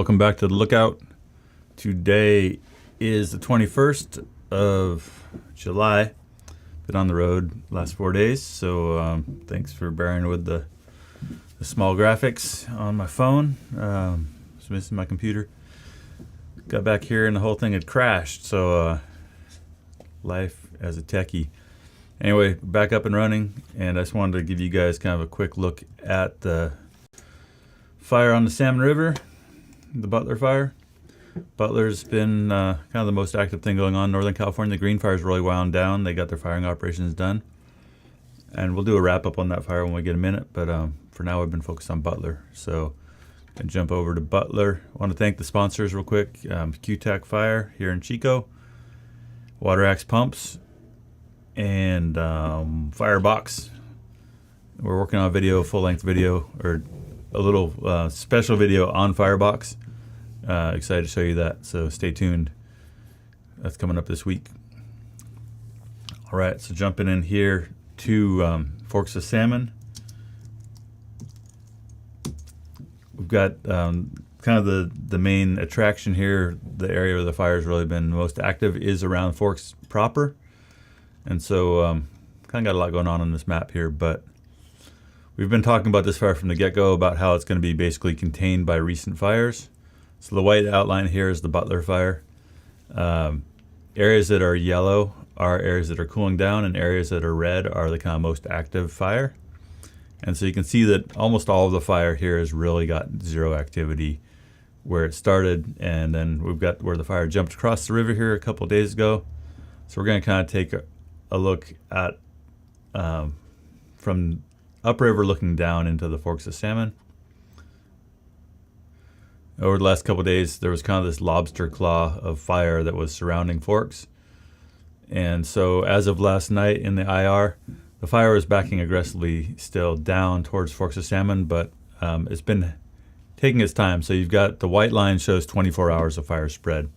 welcome back to the Lookout. Today is the 21st of July. Been on the road last 4 days, so thanks for bearing with the small graphics on my phone. Was missing my computer. Got back here and the whole thing had crashed, so life as a techie. Anyway, back up and running, and I just wanted to give you guys kind of a quick look at the fire on the Salmon River, the Butler Fire. Butler's been kind of the most active thing going on in Northern California. The Green Fire's really wound down. They got their firing operations done. And we'll do a wrap-up on that fire when we get a minute, but for now we've been focused on Butler. So I jump over to Butler. I want to thank the sponsors real quick. QTAC Fire here in Chico, Water Axe Pumps, and Firebox. We're working on a video, full-length video, or a little special video on Firebox. Excited to show you that, so stay tuned. That's coming up this week. All right, so jumping in here to Forks of Salmon. We've got kind of the main attraction here. The area where the fire's really been most active is around Forks proper. And so kind of got a lot going on this map here, but we've been talking about this fire from the get-go about how it's going to be basically contained by recent fires. So the white outline here is the Butler Fire. Areas that are yellow are areas that are cooling down, and areas that are red are the kind of most active fire. And so you can see that almost all of the fire here has really got zero activity where it started, and then we've got where the fire jumped across the river here a couple days ago. So we're going to kind of take a look at from upriver looking down into the Forks of Salmon. Over the last couple of days, there was kind of this lobster claw of fire that was surrounding Forks. And so as of last night in the IR, the fire was backing aggressively still down towards Forks of Salmon, but it's been taking its time. So you've got the white line shows 24 hours of fire spread.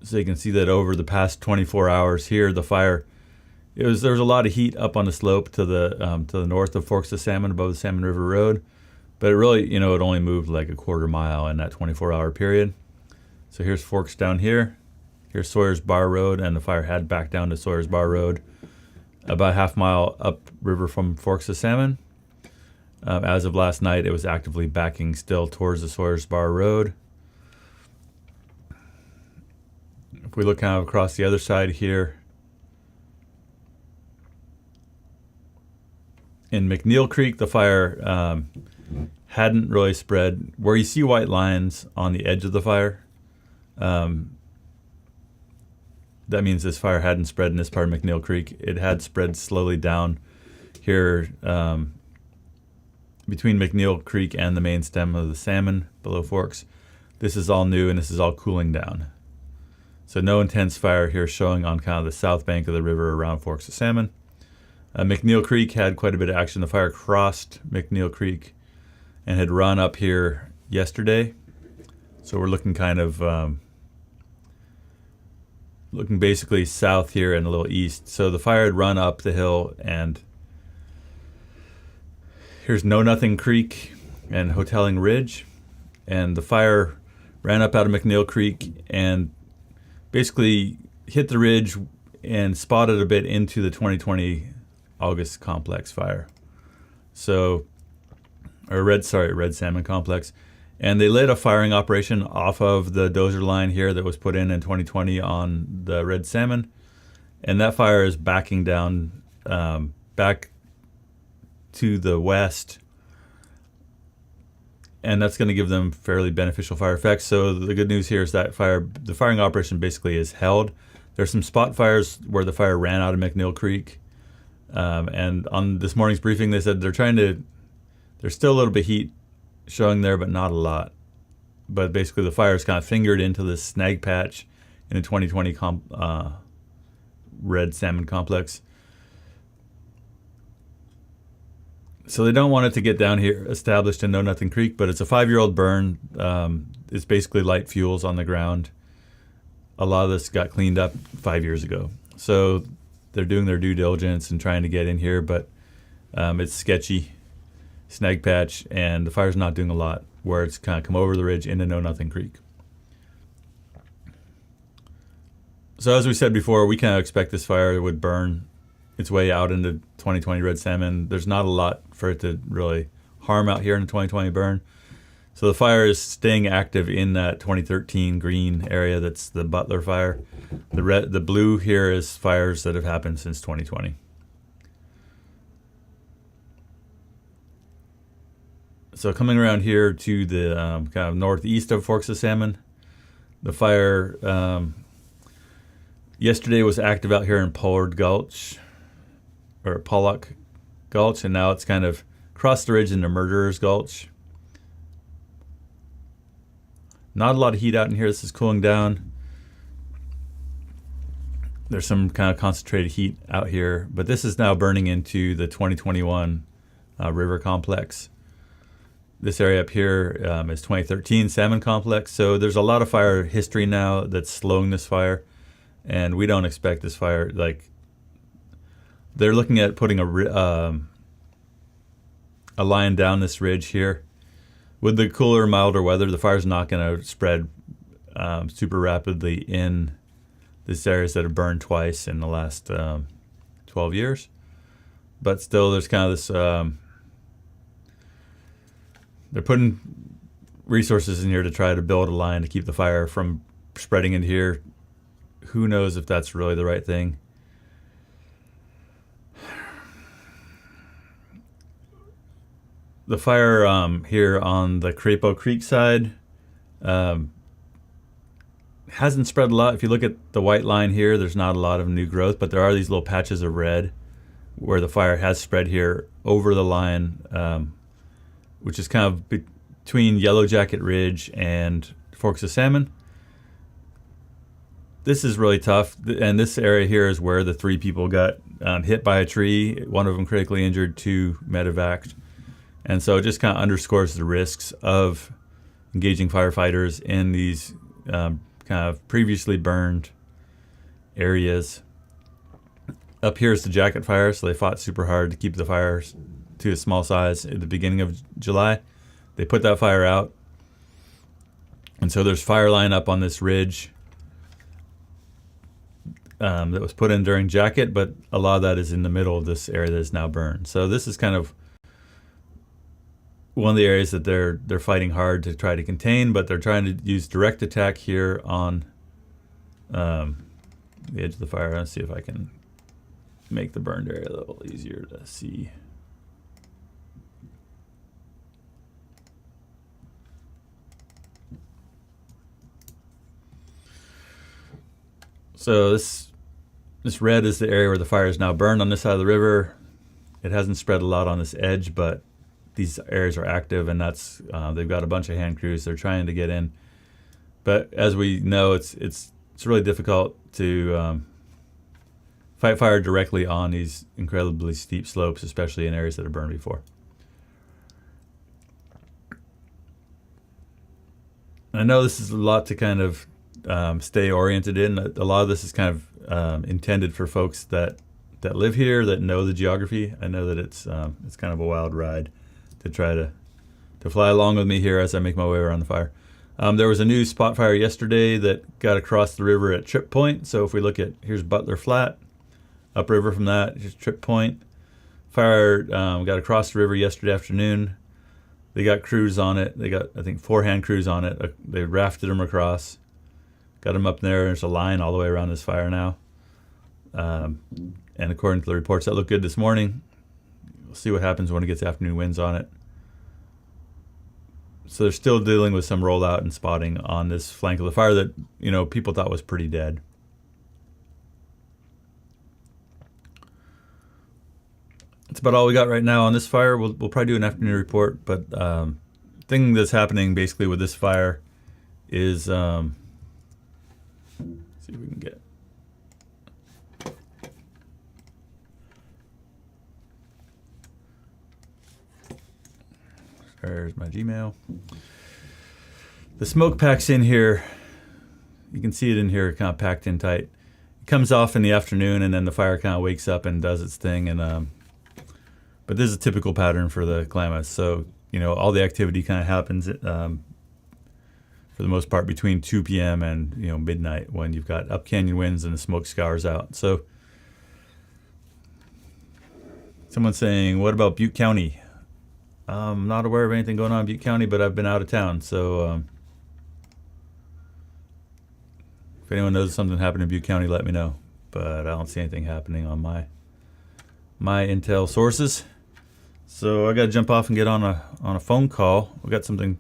So you can see that over the past 24 hours here, the fire, there was a lot of heat up on the slope to the north of Forks of Salmon, above the Salmon River Road. But it really, it only moved like a quarter mile in that 24-hour period. So here's Forks down here. Here's Sawyer's Bar Road, and the fire had back down to Sawyer's Bar Road, about half mile upriver from Forks of Salmon. As of last night, it was actively backing still towards the Sawyer's Bar Road. If we look kind of across the other side here, in McNeil Creek, the fire hadn't really spread. Where you see white lines on the edge of the fire, that means this fire hadn't spread in this part of McNeil Creek. It had spread slowly down here between McNeil Creek and the main stem of the Salmon below Forks. This is all new, and this is all cooling down. So no intense fire here showing on kind of the south bank of the river around Forks of Salmon. McNeil Creek had quite a bit of action. The fire crossed McNeil Creek and had run up here yesterday. So we're looking kind of, looking basically south here and a little east. So the fire had run up the hill, and here's Know Nothing Creek and Hoteling Ridge. And the fire ran up out of McNeil Creek and basically hit the ridge and spotted a bit into the 2020 August complex fire. So, Red Salmon complex. And they lit a firing operation off of the dozer line here that was put in 2020 on the Red Salmon. And that fire is backing down back to the west. And that's going to give them fairly beneficial fire effects. So the good news here is that the firing operation basically is held. There's some spot fires where the fire ran out of McNeil Creek. And on this morning's briefing, they said there's still a little bit of heat showing there, but not a lot. But basically the fire is kind of fingered into this snag patch in the 2020 Red Salmon complex. So they don't want it to get down here established in Know Nothing Creek, but it's a 5-year-old burn. It's basically light fuels on the ground. A lot of this got cleaned up 5 years ago. So they're doing their due diligence and trying to get in here, but it's sketchy. snag patch, and the fire's not doing a lot, where it's kind of come over the ridge into Know Nothing Creek. So as we said before, we kind of expect this fire would burn its way out into 2020 red salmon. There's not a lot for it to really harm out here in the 2020 burn. So the fire is staying active in that 2013 green area. That's the Butler Fire. The blue here is fires that have happened since 2020. So coming around here to the kind of northeast of Forks of Salmon, the fire yesterday was active out here in Pollock Gulch, and now it's kind of crossed the ridge into Murderer's Gulch. Not a lot of heat out in here. This is cooling down. There's some kind of concentrated heat out here, but this is now burning into the 2021 river complex. This area up here is 2013 salmon complex. So there's a lot of fire history now that's slowing this fire, and we don't expect this fire. Like, they're looking at putting a line down this ridge here. With the cooler, milder weather, the fire's not going to spread super rapidly in these areas that have burned twice in the last 12 years. But still, there's kind of this, they're putting resources in here to try to build a line to keep the fire from spreading into here. Who knows if that's really the right thing? The fire here on the Crapo Creek side hasn't spread a lot. If you look at the white line here, there's not a lot of new growth, but there are these little patches of red where the fire has spread here over the line, which is kind of between Yellow Jacket Ridge and Forks of Salmon. This is really tough, and this area here is where the 3 people got hit by a tree, one of them critically injured, 2 medevaced. And so it just kind of underscores the risks of engaging firefighters in these kind of previously burned areas. Up here is the Jacket Fire, so they fought super hard to keep the fires to a small size at the beginning of July. They put that fire out. And so there's fire line up on this ridge that was put in during Jacket, but a lot of that is in the middle of this area that is now burned. So this is kind of one of the areas that they're fighting hard to try to contain, but they're trying to use direct attack here on the edge of the fire. Let's see if I can make the burned area a little easier to see. So this red is the area where the fire is now burned on this side of the river. It hasn't spread a lot on this edge, but these areas are active, and that's they've got a bunch of hand crews. They're trying to get in, but as we know, it's really difficult to fight fire directly on these incredibly steep slopes, especially in areas that have burned before. And I know this is a lot to kind of stay oriented in. A lot of this is kind of intended for folks that live here, that know the geography. I know that it's kind of a wild ride to try to fly along with me here as I make my way around the fire. There was a new spot fire yesterday that got across the river at Trip Point. So if we look at, here's Butler Flat, upriver from that, here's Trip Point. Fire got across the river yesterday afternoon. They got crews on it. They got, I think, 4 hand crews on it. They rafted them across, got them up there. There's a line all the way around this fire now. And according to the reports that look good this morning, we'll see what happens when it gets afternoon winds on it. So they're still dealing with some rollout and spotting on this flank of the fire that, you know, people thought was pretty dead. That's about all we got right now on this fire. We'll probably do an afternoon report, but thing that's happening basically with this fire is, see if we can get. There's my Gmail. The smoke packs in here. You can see it in here, kind of packed in tight. It comes off in the afternoon, and then the fire kind of wakes up and does its thing. And But this is a typical pattern for the Klamath. So, all the activity kind of happens for the most part between 2 p.m. and midnight, when you've got up canyon winds and the smoke scours out. So someone's saying, what about Butte County? I'm not aware of anything going on in Butte County, but I've been out of town. So if anyone knows something happened in Butte County, let me know. But I don't see anything happening on my intel sources. So I got to jump off and get on a phone call. We got something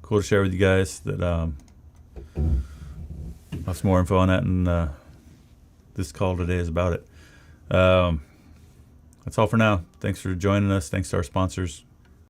cool to share with you guys that I'll have some more info on that, and this call today is about it. That's all for now. Thanks for joining us. Thanks to our sponsors.